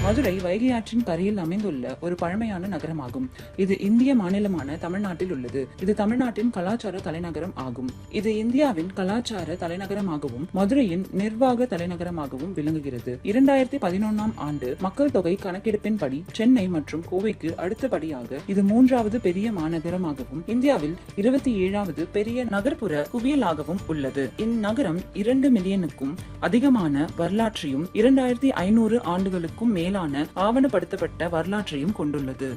மதுரை வைகை ஆற்றின் கரையில் அமைந்துள்ள ஒரு பழமையான நகரமாகும். இது இந்திய மாநிலமான தமிழ்நாட்டில் உள்ளது. இது தமிழ்நாட்டின் கலாச்சார தலைநகரம் ஆகும். இது இந்தியாவின் கலாச்சார தலைநகரமாகவும் மதுரையின் நிர்வாக தலைநகரமாகவும் விளங்குகிறது. 2011ஆம் ஆண்டு மக்கள் தொகை கணக்கெடுப்பின்படி சென்னை மற்றும் கோவைக்கு அடுத்தபடியாக இது 3வது பெரிய மாநகரமாகவும் இந்தியாவில் 27வது பெரிய நகர்ப்புற குவியலாகவும் உள்ளது. இந்நகரம் 2 மில்லியனுக்கும் அதிகமான வரலாற்றையும் 2500 ஆண்டுகளுக்கும் மேலான ஆவணப்படுத்தப்பட்ட வரலாற்றையும் கொண்டுள்ளது.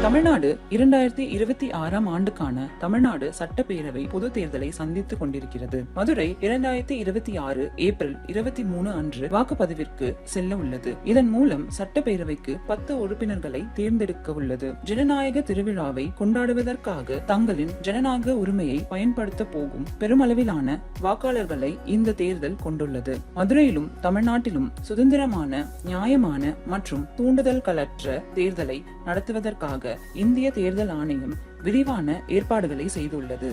தமிழ்நாடு 2026ஆம் ஆண்டுக்கான தமிழ்நாடு சட்டப்பேரவை பொது தேர்தலை சந்தித்துக் கொண்டிருக்கிறது. மதுரை 2026 ஏப்ரல் 23 அன்று வாக்குப்பதிவிற்கு செல்ல உள்ளது. இதன் மூலம் சட்டப்பேரவைக்கு 10 உறுப்பினர்களை தேர்ந்தெடுக்க உள்ளது. ஜனநாயக திருவிழாவை கொண்டாடுவதற்காக தங்களின் ஜனநாயக உரிமையை பயன்படுத்த போகும் பெருமளவிலான வாக்காளர்களை இந்த தேர்தல் கொண்டுள்ளது. மதுரையிலும் தமிழ்நாட்டிலும் சுதந்திரமான, நியாயமான மற்றும் தூண்டுதல்களற்ற தேர்தலை நடத்துவதற்காக இந்திய தேர்தல் ஆணையம் விரிவான ஏற்பாடுகளை செய்துள்ளது.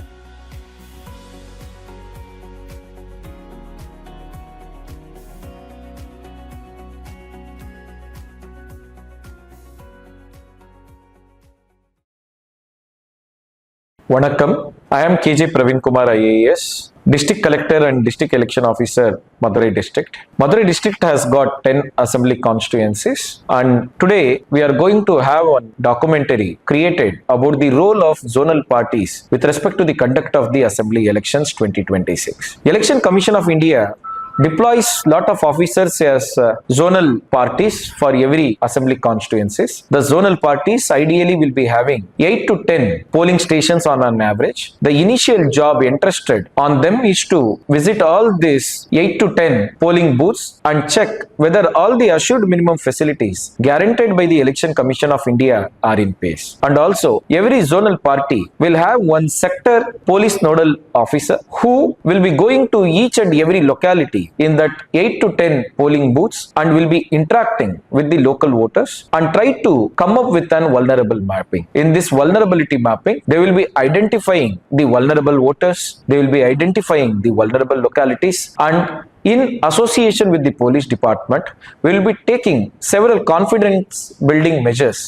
வணக்கம். I am KJ Praveen Kumar IAS, District Collector and District Election Officer, Madurai District. Madurai District has got 10 assembly constituencies, and today we are going to have one documentary created about the role of zonal parties with respect to the conduct of the assembly elections 2026. Election Commission of India deploys lot of officers as zonal parties for every assembly constituencies. The zonal parties ideally will be having 8 to 10 polling stations on an average. The initial job entrusted on them is to visit all these 8 to 10 polling booths and check whether all the assured minimum facilities guaranteed by the Election Commission of India are in place. And also every zonal party will have one sector police nodal officer who will be going to each and every locality in that 8 to 10 polling booths and will be interacting with the local voters and try to come up with an vulnerable mapping. In this vulnerability mapping, they will be identifying the vulnerable voters, they will be identifying the vulnerable localities, and in association with the police department, we will be taking several confidence building measures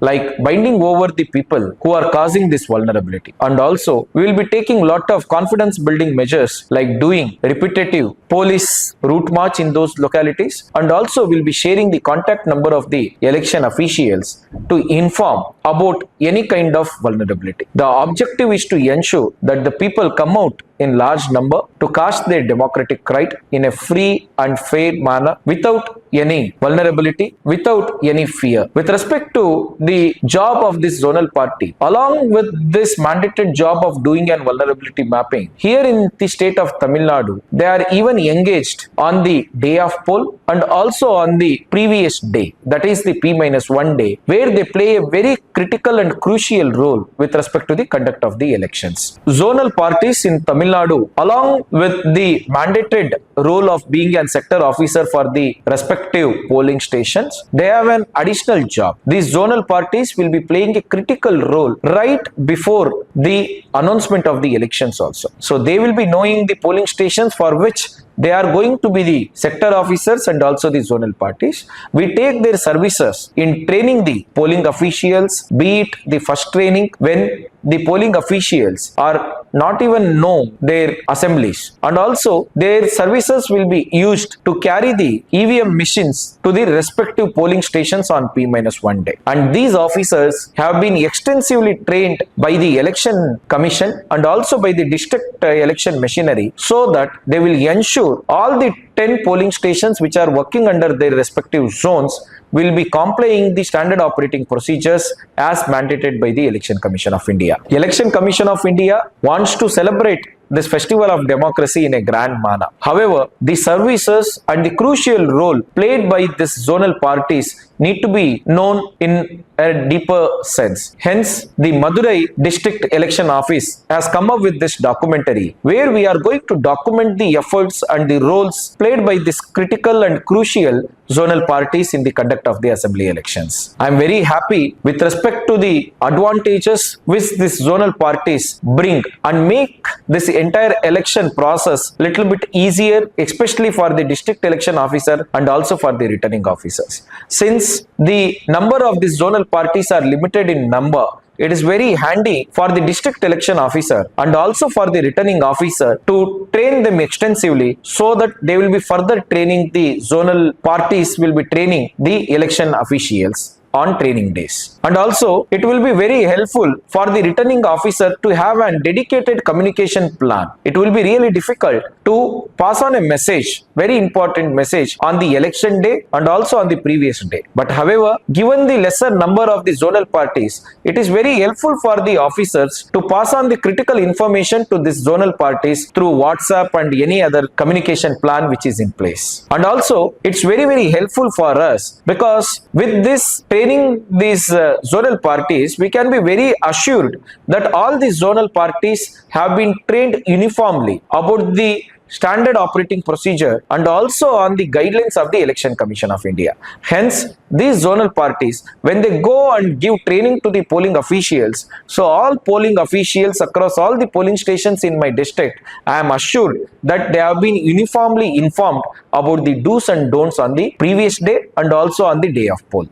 like binding over the people who are causing this vulnerability. And also, we will be taking lot of confidence building measures like doing repetitive police route march in those localities, and also we will be sharing the contact number of the election officials to inform about any kind of vulnerability. The objective is to ensure that the people come out in large number to cast their democratic right in a free and fair manner without any vulnerability, without any fear. With respect to the job of this zonal party, along with this mandated job of doing an vulnerability mapping, here in the state of Tamil Nadu, they are even engaged on the day of poll and also on the previous day, that is the P-1 day, where they play a very critical and crucial role with respect to the conduct of the elections. Zonal parties in Tamil Nadu, along with the mandated role of being a sector officer for the respective polling stations, they have an additional job. These zonal parties will be playing a critical role right before the announcement of the elections also. So they will be knowing the polling stations for which they are going to be the sector officers and also the zonal parties. We take their services in training the polling officials, be it the first training when the polling officials are not even know their assemblies, and also their services will be used to carry the EVM machines to the respective polling stations on P-1 day. And these officers have been extensively trained by the election commission and also by the district election machinery, so that they will ensure all the 10 polling stations which are working under their respective zones will be complying the standard operating procedures as mandated by the Election Commission of India. Election Commission of India wants to celebrate this festival of democracy in a grand manner. However, the services and the crucial role played by this zonal parties need to be known in a deeper sense. Hence, the Madurai District Election Office has come up with this documentary where we are going to document the efforts and the roles played by this critical and crucial zonal parties in the conduct of the assembly elections. I am very happy with respect to the advantages which these zonal parties bring and make this entire election process little bit easier, especially for the district election officer and also for the returning officers. Since the number of these zonal parties are limited in number, it is very handy for the district election officer and also for the returning officer to train them extensively so that they will be further training the zonal parties will be training the election officials on training days. And also it will be very helpful for the returning officer to have a dedicated communication plan. It will be really difficult to pass on a message, very important message on the election day and also on the previous day. But however, given the lesser number of the zonal parties, it is very helpful for the officers to pass on the critical information to these zonal parties through WhatsApp and any other communication plan which is in place. And also it's very helpful for us because with this training these zonal parties, we can be very assured that all these zonal parties have been trained uniformly about the standard operating procedure and also on the guidelines of the Election Commission of India. Hence, these zonal parties, when they go and give training to the polling officials, so all polling officials across all the polling stations in my district, I am assured that they have been uniformly informed about the do's and don'ts on the previous day and also on the day of poll.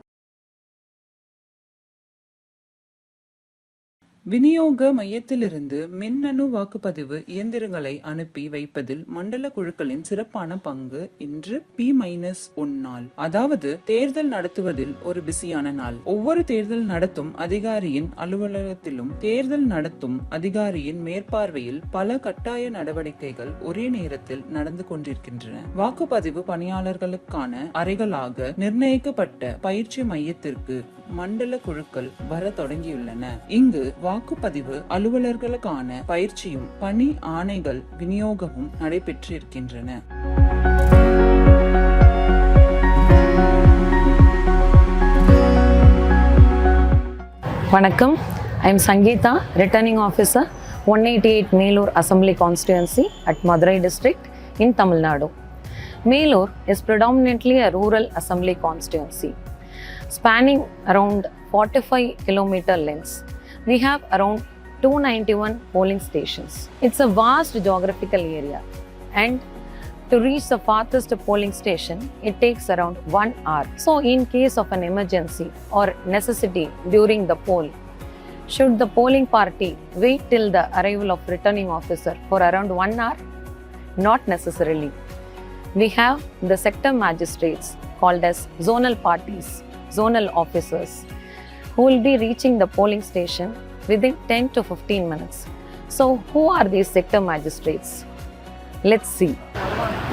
விநியோக மையத்திலிருந்து மின்னணு வாக்குப்பதிவு இயந்திரங்களை அனுப்பி வைப்பதில் மண்டல குழுக்களின் சிறப்பான பங்கு இன்று P-1 நாள், அதாவது தேர்தல் நடத்துவதில் ஒரு பிஸியான நாள். ஒவ்வொரு தேர்தல் நடத்தும் அதிகாரியின் அலுவலகத்திலும் தேர்தல் நடத்தும் அதிகாரியின் மேற்பார்வையில் பல கட்டாய நடவடிக்கைகள் ஒரே நேரத்தில் நடந்து கொண்டிருக்கின்றன. வாக்குப்பதிவு பணியாளர்களுக்கான அறைகளாக நிர்ணயிக்கப்பட்ட பயிற்சி மையத்திற்கு மண்டல குழுக்கள் வர தொடங்கியுள்ளன. இங்கு வாக்குப்பதிவு அலுவலர்களுக்கான பயிற்சியும் பணி ஆணைகள் விநியோகமும் நடைபெற்றிருக்கின்றன. வணக்கம், I am Sangeeta, returning officer 188 Melur Assembly Constituency at Madurai District in Tamil Nadu. Melur is predominantly a rural assembly constituency spanning around 45 kilometer lengths. We have around 291 polling stations. It's a vast geographical area, and to reach the farthest polling station, it takes around 1 hour. So in case of an emergency or necessity during the poll, should the polling party wait till the arrival of returning officer for around 1 hour? Not necessarily. We have the sector magistrates called as zonal parties, zonal officers, who will be reaching the polling station within 10 to 15 minutes. So who are these sector magistrates? Let's see.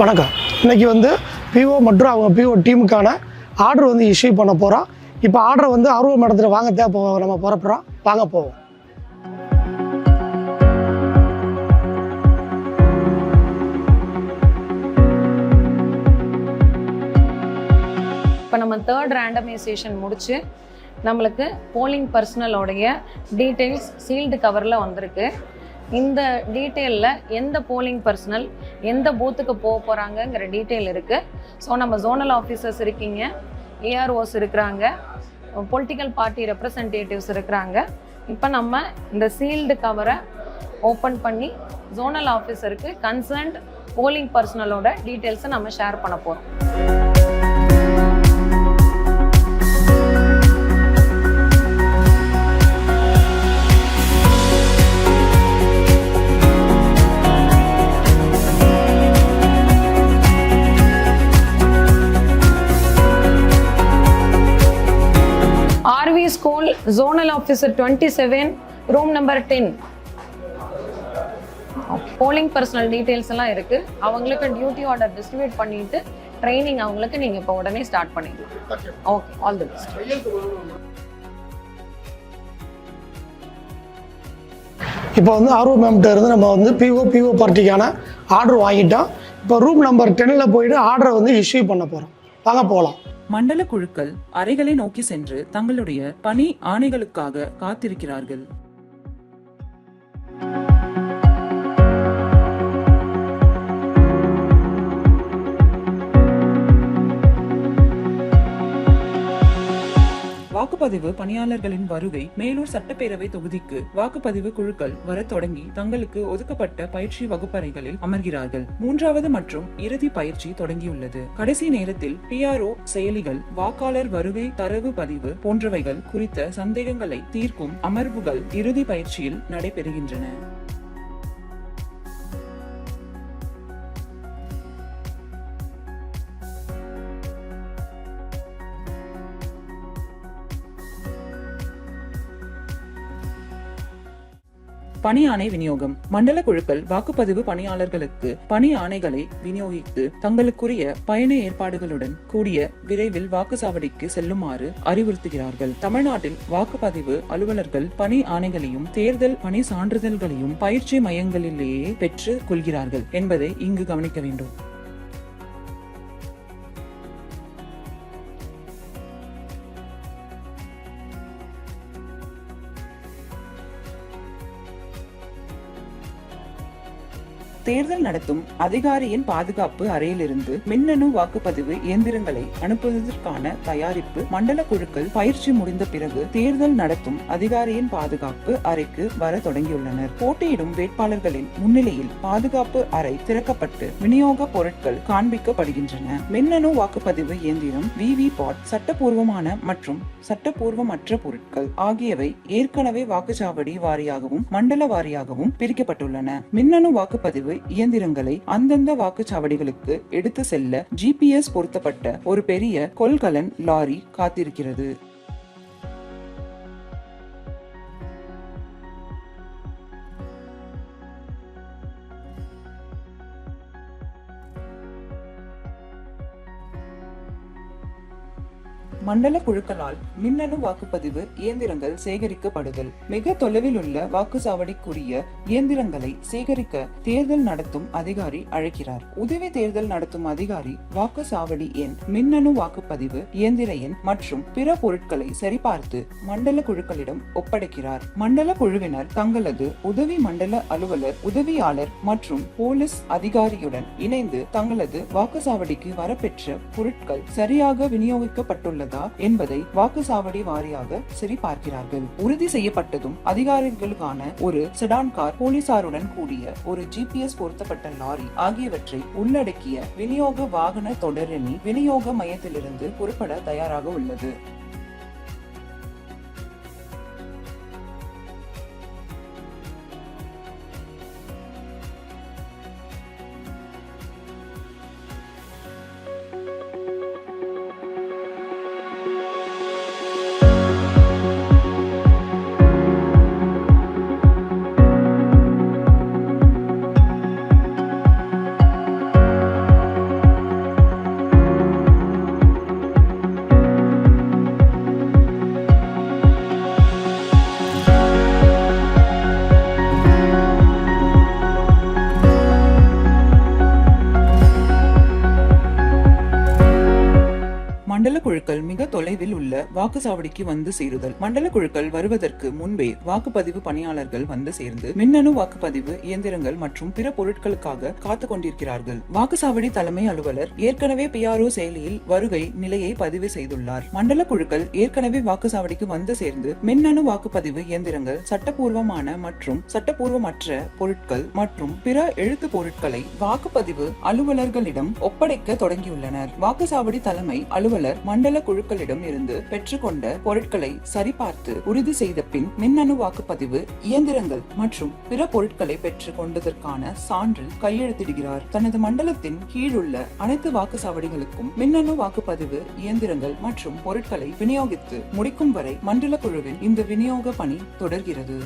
வணக்கம், இன்னைக்கு PO மற்றும் அவங்க PO டீமுக்கான order issue பண்ண போகிறோம். இப்போ order அருவம் இடத்துல வாங்க நம்ம புறப்படுறோம். வாங்க போவோம். இப்போ நம்ம தேர்ட் ரேண்டமைசேஷன் முடிச்சு நம்மளுக்கு போலிங் பர்சனலோடைய டீட்டெயில்ஸ் சீல்டு கவரில் வந்திருக்கு. இந்த டீட்டெயிலில் எந்த போலிங் பர்சனல் எந்த பூத்துக்கு போக போகிறாங்கங்கிற டீட்டெயில் இருக்குது. ஸோ நம்ம ஜோனல் ஆஃபீஸர்ஸ் இருக்கீங்க, ஏஆர்ஓஸ் இருக்கிறாங்க, பொலிட்டிக்கல் பார்ட்டி ரெப்ரசன்டேட்டிவ்ஸ் இருக்கிறாங்க. இப்போ நம்ம இந்த சீல்டு கவரை ஓப்பன் பண்ணி ஜோனல் ஆஃபீஸருக்கு கன்சர்ன்ட் போலிங் பர்சனலோட டீட்டெயில்ஸை நம்ம ஷேர் பண்ண போகிறோம். RV School, Zonal Officer 27, room number 10. Polling personnel details எல்லாம் இருக்கு. அவங்களுக்கு டியூட்டி ஆர்டர் டிஸ்ட்ரிபியூட் பண்ணிட்டு ட்ரைனிங் அவங்களுக்கு நீங்க இப்போ உடனே ஸ்டார்ட் பண்ணிடலாம். Okay, all the best. இப்போ ஆர்ஓ மேம்கிட்ட இருந்து நம்ம பிஓ பார்ட்டிக்கான ஆர்டர் வாங்கிட்டோம். இப்போ ரூம் நம்பர் 10ல் போயிட்டு ஆர்டரை இஷ்யூ பண்ண போகிறோம். வாங்க போகலாம். மண்டல குழுக்கள் அறைகளை நோக்கி சென்று தங்களுடைய பணி ஆணைகளுக்காக காத்திருக்கிறார்கள். வாக்குப்பதிவு பணியாளர்களின் வருகை. மேலூர் சட்டப்பேரவை தொகுதிக்கு வாக்குப்பதிவு குழுக்கள் வர தொடங்கி தங்களுக்கு ஒதுக்கப்பட்ட பயிற்சி வகுப்பறைகளில் அமர்கிறார்கள். 3வது மற்றும் இறுதி பயிற்சி தொடங்கியுள்ளது. கடைசி நேரத்தில் PRO செயலிகள் வாக்காளர் வருகை தரவு பதிவு போன்றவைகள் குறித்த சந்தேகங்களை தீர்க்கும் அமர்வுகள் இறுதி பயிற்சியில் நடைபெறுகின்றன. பணி ஆணை விநியோகம். மண்டல குழுக்கள் வாக்குப்பதிவு பணியாளர்களுக்கு பணி ஆணைகளை விநியோகித்து தங்களுக்குரிய பயண ஏற்பாடுகளுடன் கூடிய விரைவில் வாக்குச்சாவடிக்கு செல்லுமாறு அறிவுறுத்துகிறார்கள். தமிழ்நாட்டில் வாக்குப்பதிவு அலுவலர்கள் பணி ஆணைகளையும் தேர்தல் பணி சான்றிதழ்களையும் பயிற்சி மையங்களிலேயே பெற்றுக் கொள்கிறார்கள் என்பதை இங்கு கவனிக்க வேண்டும். தேர்தல் நடத்தும் அதிகாரியின் பாதுகாப்பு அறையிலிருந்து மின்னணு வாக்குப்பதிவு இயந்திரங்களை அனுப்புவதற்கான தயாரிப்பு. மண்டல குழுக்கள் பயிற்சி முடிந்த பிறகு தேர்தல் நடத்தும் அதிகாரியின் பாதுகாப்பு அறைக்கு வர தொடங்கியுள்ளனர். போட்டியிடும் வேட்பாளர்களின் முன்னிலையில் பாதுகாப்பு அறை திறக்கப்பட்டு விநியோக பொருட்கள் காண்பிக்கப்படுகின்றன. மின்னணு வாக்குப்பதிவு இயந்திரம், VVPAT, சட்டப்பூர்வமான மற்றும் சட்டப்பூர்வமற்ற பொருட்கள் ஆகியவை ஏற்கனவே வாக்குச்சாவடி வாரியாகவும் மண்டல வாரியாகவும் பிரிக்கப்பட்டுள்ளன. மின்னணு வாக்குப்பதிவு இயந்திரங்களை அந்தந்த வாக்குச்சாவடிகளுக்கு எடுத்து செல்ல GPS பொருத்தப்பட்ட ஒரு பெரிய கொள்கலன் லாரி காத்திருக்கிறது. மண்டல குழுக்களால் மின்னணு வாக்குப்பதிவு இயந்திரங்கள் சேகரிக்கப்படுதல். மிக தொலைவில் உள்ள வாக்குச்சாவடிக்குரிய இயந்திரங்களை சேகரிக்க தேர்தல் நடத்தும் அதிகாரி அழைக்கிறார். உதவி தேர்தல் நடத்தும் அதிகாரி வாக்குச்சாவடி எண், மின்னணு வாக்குப்பதிவு இயந்திர எண் மற்றும் பிற பொருட்களை சரிபார்த்து மண்டல குழுக்களிடம் ஒப்படைக்கிறார். மண்டல குழுவினர் தங்களது உதவி மண்டல அலுவலர், உதவியாளர் மற்றும் போலீஸ் அதிகாரியுடன் இணைந்து தங்களது வாக்குச்சாவடிக்கு வரப்பெற்ற பொருட்கள் சரியாக விநியோகிக்கப்பட்டுள்ளதா என்பதை வாக்குச்சாவடி வாரியாக சரிபார்க்கிறார்கள். உறுதி செய்யப்பட்டதும் அதிகாரிகளுக்கான ஒரு செடான் கார், போலீசாருடன் கூடிய ஒரு GPS பொருத்தப்பட்ட லாரி ஆகியவற்றை உள்ளடக்கிய விநியோக வாகன தொடரணி விநியோக மையத்திலிருந்து புறப்பட தயாராக உள்ளது. மண்டல குழுக்கள் மிக தொலைவில் உள்ள வாக்குச்சாவடிக்கு வந்து சேருதல். மண்டல குழுக்கள் வருவதற்கு முன்பே வாக்குப்பதிவு பணியாளர்கள் வந்து சேர்ந்து மின்னணு வாக்குப்பதிவு இயந்திரங்கள் மற்றும் பிற பொருட்களுக்காக காத்து கொண்டிருக்கிறார்கள். வாக்குச்சாவடி தலைமை அலுவலர் ஏற்கனவே PRO செயலியில் வருகை நிலையை பதிவு செய்துள்ளார். மண்டல குழுக்கள் ஏற்கனவே வாக்குச்சாவடிக்கு வந்து சேர்ந்து மின்னணு வாக்குப்பதிவு இயந்திரங்கள், சட்டப்பூர்வமான மற்றும் சட்டப்பூர்வமற்ற பொருட்கள் மற்றும் பிற எழுத்து பொருட்களை வாக்குப்பதிவு அலுவலர்களிடம் ஒப்படைக்க தொடங்கியுள்ளனர். வாக்குச்சாவடி தலைமை அலுவலர் மண்டல குழுக்களிடம் இருந்து பெற்றுக்கொண்ட பொருட்களை சரிபார்த்து உறுதி செய்த பின் மின்னணு வாக்குப்பதிவு இயந்திரங்கள் மற்றும் பிற பொருட்களை பெற்றுக் கொண்டதற்கான சான்றில் கையெழுத்திடுகிறார். தனது மண்டலத்தின் கீழுள்ள அனைத்து வாக்குச்சாவடிகளுக்கும் மின்னணு வாக்குப்பதிவு இயந்திரங்கள் மற்றும் பொருட்களை விநியோகித்து முடிக்கும் வரை மண்டல குழுவின் இந்த விநியோக பணி தொடர்கிறது.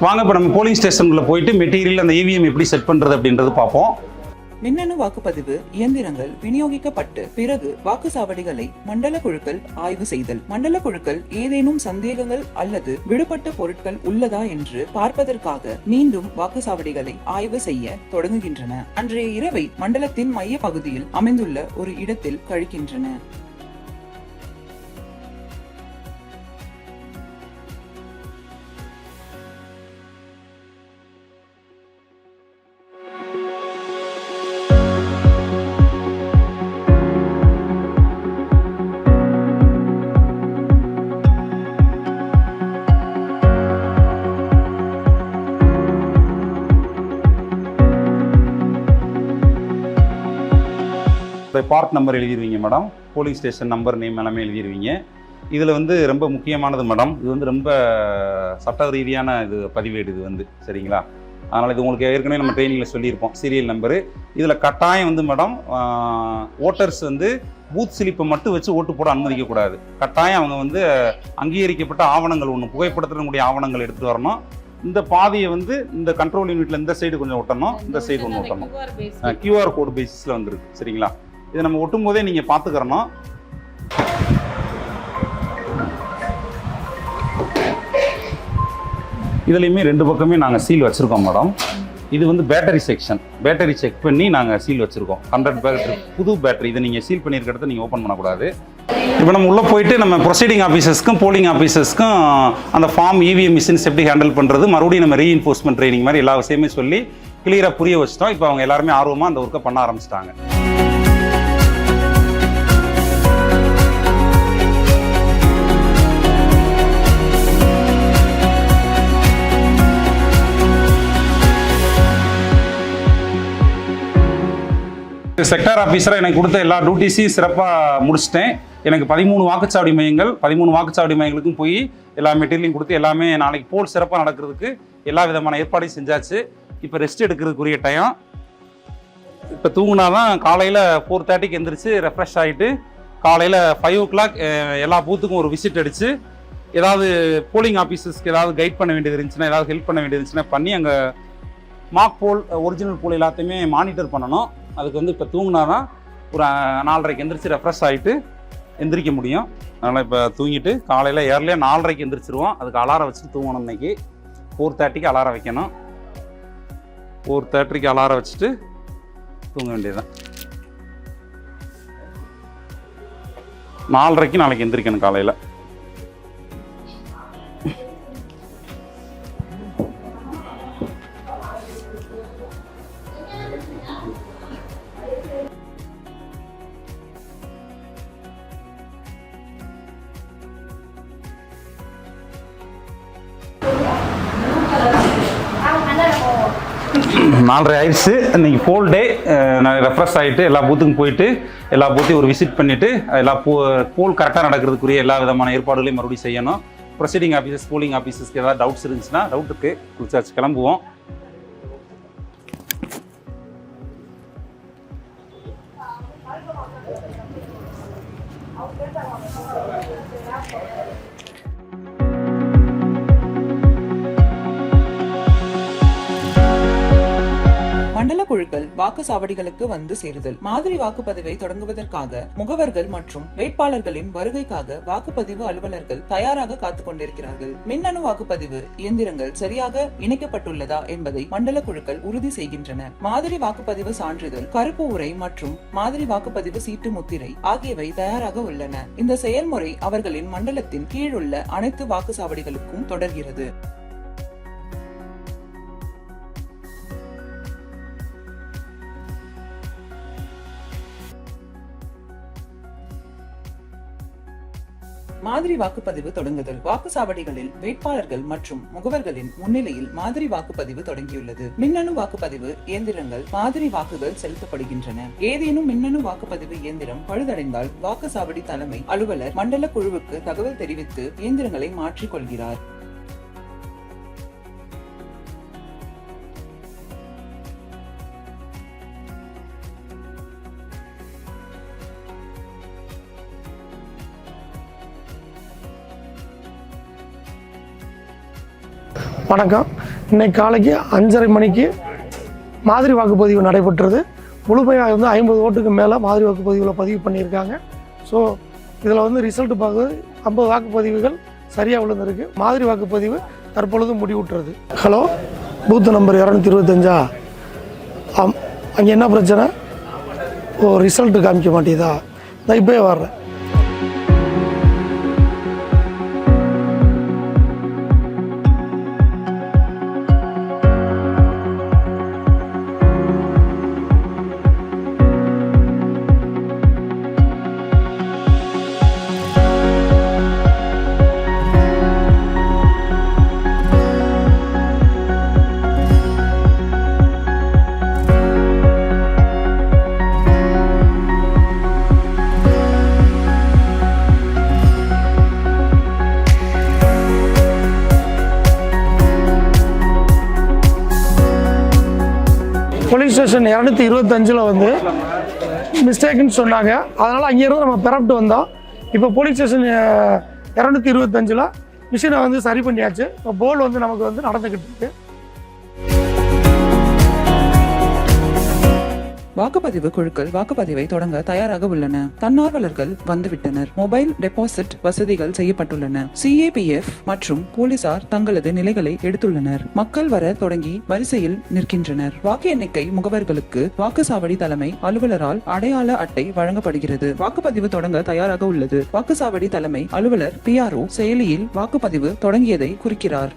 வாங்க இப்போ நம்ம போலிங் ஸ்டேஷனுக்குள்ள போயிட்டு மெட்டீரியல் அந்த இவிஎம் எப்படி செட் பண்ணுறது அப்படின்றது பார்ப்போம். மின்னணு வாக்குப்பதிவு இயந்திரங்கள் விநியோகிக்கப்பட்டு பிறகு வாக்குச்சாவடிகளை மண்டல குழுக்கள் ஆய்வு செய்தல். மண்டல குழுக்கள் ஏதேனும் சந்தேகங்கள் அல்லது விடுபட்ட பொருட்கள் உள்ளதா என்று பார்ப்பதற்காக மீண்டும் வாக்குச்சாவடிகளை ஆய்வு செய்ய தொடங்குகின்றன. அன்றைய இரவை மண்டலத்தின் மைய பகுதியில் அமைந்துள்ள ஒரு இடத்தில் கழிக்கின்றன. பார்ட் நம்பர் எழுதிடுவீங்க madam, polling station number name எல்லாமே எழுதிடுவீங்க. இதில் வந்து ரொம்ப முக்கியமானது மேடம், இது வந்து ரொம்ப சட்ட ரீதியான இது பதிவேடு இது வந்து, சரிங்களா? அதனால் இது உங்களுக்கு ஏற்கனவே நம்ம ட்ரைனிங்கில் சொல்லியிருப்போம். சீரியல் நம்பரு இதில் கட்டாயம் வந்து மேடம் ஓட்டர்ஸ் வந்து பூத் ஸ்லிப்பை மட்டும் வச்சு ஓட்டு போட அனுமதிக்கக்கூடாது. கட்டாயம் அவங்க வந்து அங்கீகரிக்கப்பட்ட ஆவணங்கள் ஒன்று புகைப்படத்தினுடைய ஆவணங்கள் எடுத்துகிட்டு வரணும். இந்த பாதையை வந்து இந்த கண்ட்ரோல் யூனிட்ல இந்த சைடு கொஞ்சம் ஒட்டணும், இந்த சைடு ஒன்று ஒட்டணும். QR கோடு பேசிஸில் வந்துருக்கு, சரிங்களா? இதை நம்ம ஒட்டும் போதே நீங்கள் பார்த்துக்கிறணும். இதுலேயுமே 2 பக்கமே நாங்கள் சீல் வச்சுருக்கோம் மேடம். இது வந்து பேட்டரி செக்ஷன், பேட்டரி செக் பண்ணி நாங்கள் சீல் வச்சுருக்கோம். 100 பேட்டரி, புது பேட்டரி. இதை நீங்கள் சீல் பண்ணியிருக்கிறத நீங்கள் ஓப்பன் பண்ணக்கூடாது. இப்போ நம்ம உள்ளே போயிட்டு நம்ம ப்ரொசீடிங் ஆஃபீஸர்ஸ்க்கும் போலிங் ஆஃபீஸர்ஸ்க்கும் அந்த ஃபார்ம் இவிஎம் மிஷின்ஸ் எப்படி ஹேண்டில் பண்ணுறது, மறுபடியும் நம்ம ரீஎன்ஃபோர்ஸ்மெண்ட் ட்ரைனிங் மாதிரி எல்லா விஷயமே சொல்லி கிளியராக புரிய வச்சிட்டோம். இப்போ அவங்க எல்லாருமே ஆர்வமாக அந்த ஒர்க்கை பண்ண ஆரம்பிச்சிட்டாங்க. செக்டார் ஆஃபீஸராக எனக்கு கொடுத்த எல்லா டியூட்டிஸையும் சிறப்பாக முடிச்சிட்டேன். எனக்கு 13 வாக்குச்சாவடி மையங்கள், 13 வாக்குச்சாவடி மையங்களுக்கும் போய் எல்லா மெட்டீரியலையும் கொடுத்து எல்லாமே நாளைக்கு போல் சிறப்பாக நடக்கிறதுக்கு எல்லா விதமான ஏற்பாடையும் செஞ்சாச்சு. இப்போ ரெஸ்ட் எடுக்கிறதுக்குரிய டைம். இப்போ தூங்கினா தான் காலையில் 4:30க்கு எந்திரிச்சு ரெஃப்ரெஷ் ஆகிட்டு காலையில் 5 o'clock எல்லா பூத்துக்கும் ஒரு விசிட் அடித்து ஏதாவது போலிங் ஆஃபீஸர்ஸ்க்கு ஏதாவது கைட் பண்ண வேண்டியது இருந்துச்சுன்னா, ஏதாவது ஹெல்ப் பண்ண வேண்டியது இருந்துச்சுன்னா பண்ணி அங்கே மார்க் போல் ஒரிஜினல் போல் எல்லாத்தையுமே மானிட்டர் பண்ணணும். அதுக்கு வந்து இப்போ தூங்கினா தான் ஒரு 4:30க்கு எந்திரிச்சு ரெஃப்ரெஷ் ஆகிட்டு எந்திரிக்க முடியும். அதனால் இப்போ தூங்கிட்டு காலையில் ஏர்லியாக 4:30க்கு எந்திரிச்சிருவோம். அதுக்கு அலாரம் வச்சு தூங்கணும். இன்னைக்கு 4:30க்கு அலாரம் வைக்கணும். 4:30க்கு அலாரம் வச்சுட்டு தூங்க வேண்டியதுதான். 4:30க்கு நாளைக்கு எந்திரிக்கணும் காலையில். நாலரை ஆயிடுச்சு. இன்னைக்கு ஃபுல் டே நான் ரெஃப்ரெஷ் ஆகிட்டு எல்லா பூத்துக்கும் போயிட்டு எல்லா பூத்தையும் ஒரு விசிட் பண்ணிவிட்டு எல்லா போல் கரெக்டாக நடக்கிறதுக்குரிய எல்லா விதமான ஏற்பாடுகளையும் மறுபடியும் செய்யணும். ப்ரொசீடிங் ஆஃபீஸர்ஸ், போலிங் ஆஃபீஸர்ஸ்க்கு ஏதாவது டவுட்ஸ் இருந்துச்சுன்னா டவுட்டுக்கு குளிச்சாச்சு கிளம்புவோம். மண்டல குழுக்கள் வாக்குச்சாவடிகளுக்கு வந்து சேருதல். மாதிரி வாக்குப்பதிவை தொடங்குவதற்காக முகவர்கள் மற்றும் வேட்பாளர்களின் வருகைக்காக வாக்குப்பதிவு அலுவலர்கள் தயாராக காத்துக் கொண்டிருக்கிறார்கள். மின்னணு வாக்குப்பதிவு இயந்திரங்கள் சரியாக இணைக்கப்பட்டுள்ளதா என்பதை மண்டல குழுக்கள் உறுதி செய்கின்றன. மாதிரி வாக்குப்பதிவு சான்றிதழ், கருப்பு உரை மற்றும் மாதிரி வாக்குப்பதிவு சீட்டு முத்திரை ஆகியவை தயாராக உள்ளன. இந்த செயல்முறை அவர்களின் மண்டலத்தின் கீழுள்ள அனைத்து வாக்குச்சாவடிகளுக்கும் தொடர்கிறது. மாதிரி வாக்குப்பதிவு தொடங்குதல். வாக்குச்சாவடிகளில் வேட்பாளர்கள் மற்றும் முகவர்களின் முன்னிலையில் மாதிரி வாக்குப்பதிவு தொடங்கியுள்ளது. மின்னணு வாக்குப்பதிவு இயந்திரங்கள் மாதிரி வாக்குகள் செலுத்தப்படுகின்றன. ஏதேனும் மின்னணு வாக்குப்பதிவு இயந்திரம் பழுதடைந்தால் வாக்குச்சாவடி தலைமை அலுவலர் மண்டல குழுவுக்கு தகவல் தெரிவித்து இயந்திரங்களை மாற்றிக் கொள்கிறார். வணக்கம். இன்னைக்கு காலைக்கு 5:30 மணிக்கு மாதிரி வாக்குப்பதிவு நடைபெற்றது. முழுமையாக வந்து 50 ஓட்டுக்கு மேலே மாதிரி வாக்குப்பதிவில் பதிவு பண்ணியிருக்காங்க. ஸோ இதில் வந்து ரிசல்ட் பார்க்குறது 50 வாக்குப்பதிவுகள் சரியாக விழுந்திருக்கு. மாதிரி வாக்குப்பதிவு தற்பொழுது முடிவுற்றது. ஹலோ, பூத்து நம்பர் 225. அங்கே என்ன பிரச்சனை? ரிசல்ட்டு காமிக்க மாட்டேதா? நான் இப்போயே வர்றேன். போலீஸ் ஸ்டேஷன் 225 வந்து மிஸ்டேக்குன்னு சொன்னாங்க. அதனால் அங்கேருந்து நம்ம பெறப்பட்டு வந்தோம். இப்போ போலீஸ் ஸ்டேஷன் 225 மிஷினை வந்து சரி பண்ணியாச்சு. இப்போ போல் வந்து நமக்கு வந்து நடந்துக்கிட்டு இருக்கு. வாக்குப்பதிவு குழுக்கள் வாக்குப்பதிவை தொடங்க தயாராக உள்ளன. தன்னார்வலர்கள் வந்துவிட்டனர். மொபைல் டெபாசிட் வசதிகள் செய்யப்பட்டுள்ளன. CAPF மற்றும் போலீசார் தங்களது நிலைகளை எடுத்துள்ளனர். மக்கள் வர தொடங்கி வரிசையில் நிற்கின்றனர். வாக்கு எண்ணிக்கை முகவர்களுக்கு வாக்குச்சாவடி தலைமை அலுவலரால் அடையாள அட்டை வழங்கப்படுகிறது. வாக்குப்பதிவு தொடங்க தயாராக உள்ளது. வாக்குச்சாவடி தலைமை அலுவலர் PRO செயலியில் வாக்குப்பதிவு தொடங்கியதை குறிக்கிறார்.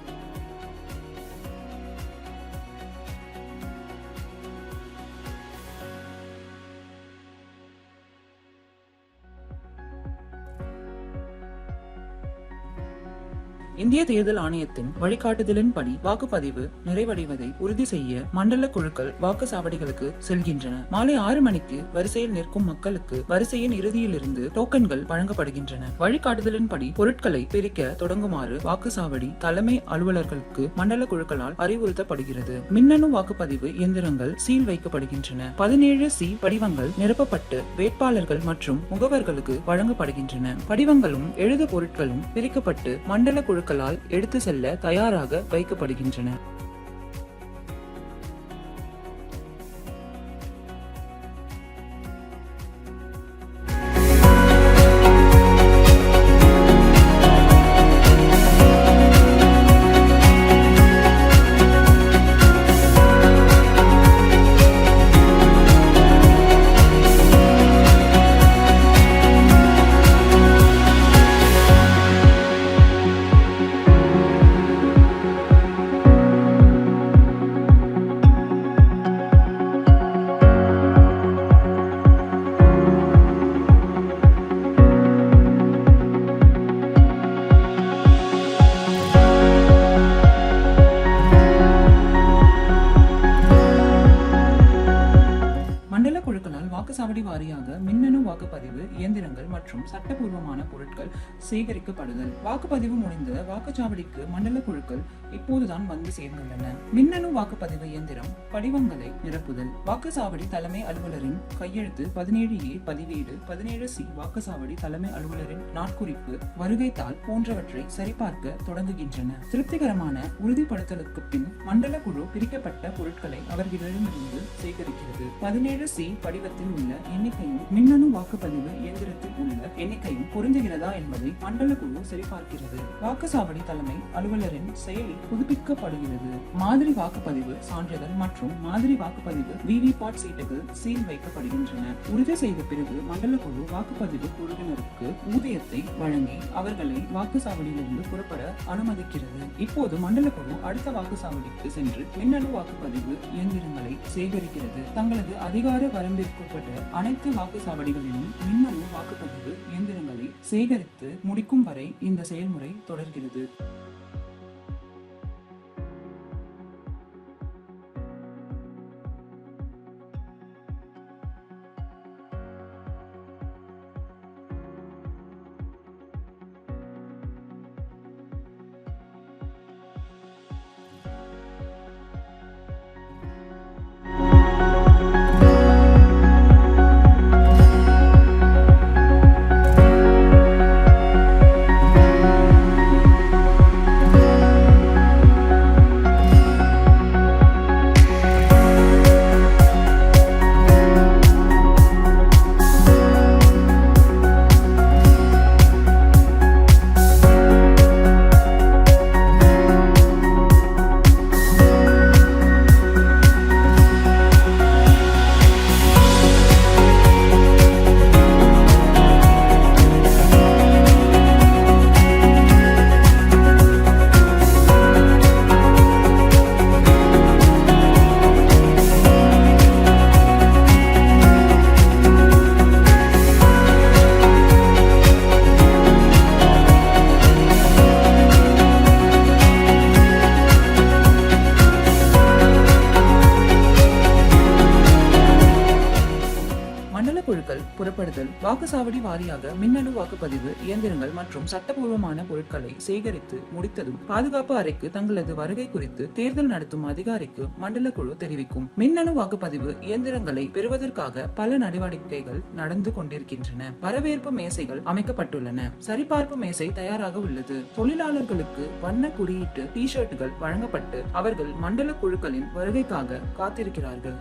இந்திய தேர்தல் ஆணையத்தின் வழிகாட்டுதலின்படி வாக்குப்பதிவு நிறைவடைவதை உறுதி செய்ய மண்டல குழுக்கள் வாக்குச்சாவடிகளுக்கு செல்கின்றன. மாலை 6 மணிக்கு வரிசையில் நிற்கும் மக்களுக்கு வரிசையின் இறுதியிலிருந்து டோக்கன்கள் வழங்கப்படுகின்றன. வழிகாட்டுதலின்படி பொருட்களை பிரிக்க தொடங்குமாறு வாக்குச்சாவடி தலைமை அலுவலர்களுக்கு மண்டல குழுக்களால் அறிவுறுத்தப்படுகிறது. மின்னணு வாக்குப்பதிவு இயந்திரங்கள் சீல் வைக்கப்படுகின்றன. 17C படிவங்கள் நிரப்பப்பட்டு வேட்பாளர்கள் மற்றும் முகவர்களுக்கு வழங்கப்படுகின்றன. படிவங்களும் எழுது பொருட்களும் பிரிக்கப்பட்டு மண்டல குழு எடுத்து செல்ல தயாராக வைக்கப்படுகின்றன. வாக்குச்சாவடி வாரியாக மின்னணு வாக்குப்பதிவு இயந்திரங்கள் மற்றும் சட்டபூர்வமான பொருட்கள் சேகரிக்கப்படுதல். வாக்குப்பதிவு முடிந்த வாக்குச்சாவடிக்கு மண்டல குழுக்கள் இப்போதுதான் வந்து சேர்ந்துள்ளன. மின்னணு வாக்குப்பதிவு இயந்திரம் படிவங்களை நிரப்புதல். வாக்குச்சாவடி தலைமை அலுவலரின் கையெழுத்து 17A பதிவேடு 17C வாக்குச்சாவடி தலைமை அலுவலரின் நாட்குறிப்பு வருகைத்தாள் போன்றவற்றை சரிபார்க்க தொடங்குகின்றன. திருப்திகரமான உறுதிப்படுத்தலுக்கு பின் மண்டல குழு பிரிக்கப்பட்ட பொருட்களை அவர்களிடமிருந்து சேகரிக்கிறது. 17C படிவத்தில் உள்ள எண்ணிக்கையும் மின்னணு வாக்குப்பதிவு இயந்திரத்தில் உள்ள எண்ணிக்கையும் பொருந்துகிறதா என்பதை மண்டல குழு சரிபார்க்கிறது. வாக்குச்சாவடி தலைமை அலுவலரின் செயலி புதுப்பிக்கப்படுகிறது. மாதிரி வாக்குப்பதிவு சான்றிதழ் மற்றும் மாதிரி வாக்குப்பதிவு VVPAT சீட்டுகள் சீல் வைக்கப்படுகின்றன. உறுதி செய்த பிறகு மண்டல குழு வாக்குப்பதிவு குழுவினருக்கு ஊதியத்தை வழங்கி அவர்களை வாக்குச்சாவடியிலிருந்து புறப்பட அனுமதிக்கிறது. இப்போது மண்டல குழு அடுத்த வாக்குச்சாவடிக்கு சென்று மின்னணு வாக்குப்பதிவு இயந்திரங்களை சேகரிக்கிறது. தங்களது அதிகார வரம்பிற்குட்பட்ட அனைத்து வாக்குச்சாவடிகளிலும் மின்னணு வாக்குப்பதிவு இயந்திரங்களை சேகரித்து முடிக்கும் வரை இந்த செயல்முறை தொடர்கிறது. தரப்படுதல், வாக்குச்சாவடி வாரியாக மின்னணு வாக்குப்பதிவு இயந்திரங்கள் மற்றும் சட்டபூர்வமான பொருட்களை சேகரித்து முடித்ததும் பாதுகாப்பு அறைக்கு தங்களது வருகை குறித்து தேர்தல் நடத்தும் அதிகாரிக்கு மண்டல குழு தெரிவிக்கும். மின்னணு வாக்குப்பதிவு இயந்திரங்களை பெறுவதற்காக பல நடவடிக்கைகள் நடந்து கொண்டிருக்கின்றன. வரவேற்பு மேசைகள் அமைக்கப்பட்டுள்ளன. சரிபார்ப்பு மேசை தயாராக உள்ளது. தொழிலாளர்களுக்கு வண்ண குறியீட்டு டி-ஷர்ட்டுகள் வழங்கப்பட்டு அவர்கள் மண்டல குழுக்களின் வருகைக்காக காத்திருக்கிறார்கள்.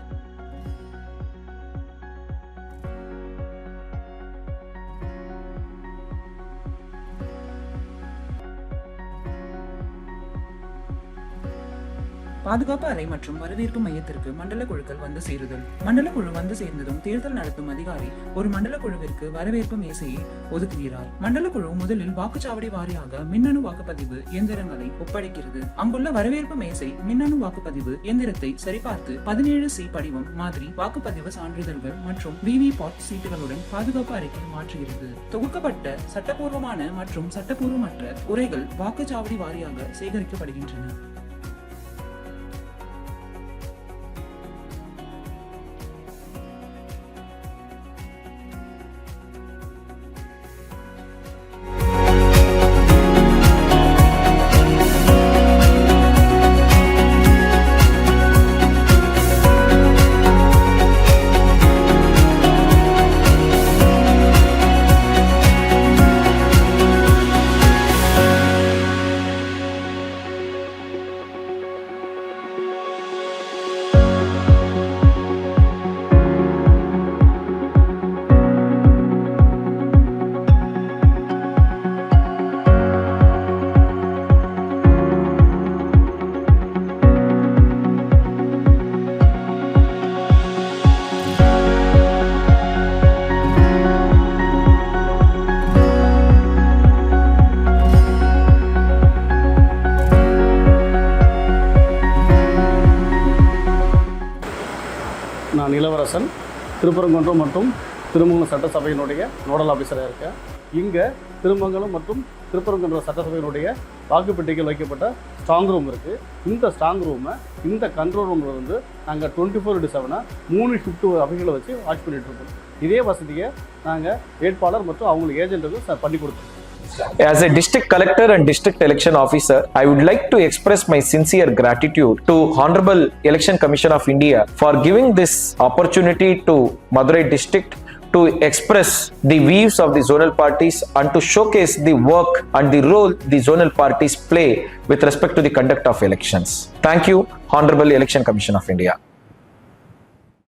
பாதுகாப்பு அறை மற்றும் வரவேற்பு மையத்திற்கு மண்டல குழுக்கள் வந்து சேருதல். மண்டல குழு வந்து சேர்ந்ததும் தேர்தல் நடத்தும் அதிகாரி ஒரு மண்டல குழுவிற்கு வரவேற்பு மேசையை ஒதுக்குகிறார். மண்டல குழு முதலில் வாக்குச்சாவடி வாரியாக மின்னணு வாக்குப்பதிவு இயந்திரங்களை ஒப்படைக்கிறது. அங்குள்ள வரவேற்பு மேசை மின்னணு வாக்குப்பதிவு இயந்திரத்தை சரிபார்த்து 17C படிவம் மாதிரி வாக்குப்பதிவு சான்றிதழ்கள் மற்றும் VVPAT சீட்டுகளுடன் பாதுகாப்பு அறைக்கு மாற்றுகிறது. தொகுக்கப்பட்ட சட்டப்பூர்வமான மற்றும் சட்டப்பூர்வமற்ற உரைகள் வாக்குச்சாவடி வாரியாக சேகரிக்கப்படுகின்றன. நான் இளவரசன், திருப்பரங்குன்றம் மற்றும் திருமங்கலம் சட்டசபையினுடைய நோடல் ஆஃபீஸராக இருக்கேன். இங்கே திருமங்கலம் மற்றும் திருப்பரங்குன்றம் சட்டசபையினுடைய வாக்குப்பெட்டிகள் வைக்கப்பட்ட ஸ்ட்ராங் ரூம் இருக்குது. இந்த ஸ்ட்ராங் ரூமை இந்த கண்ட்ரோல் ரூமில் வந்து நாங்கள் 24/7 3 ஷிஃப்ட் அவைகளை வச்சு வாட்ச் பண்ணிகிட்ருக்கோம். இதே வசதியை நாங்கள் வேட்பாளர் மற்றும் அவங்களுக்கு ஏஜென்ட்டுக்கு பண்ணி கொடுத்தோம். As a district collector and district election officer, I would like to express my sincere gratitude to Honorable Election Commission of India for giving this opportunity to Madurai district to express the views of the zonal parties and to showcase the work and the role the zonal parties play with respect to the conduct of elections. Thank you, Honorable Election Commission of India.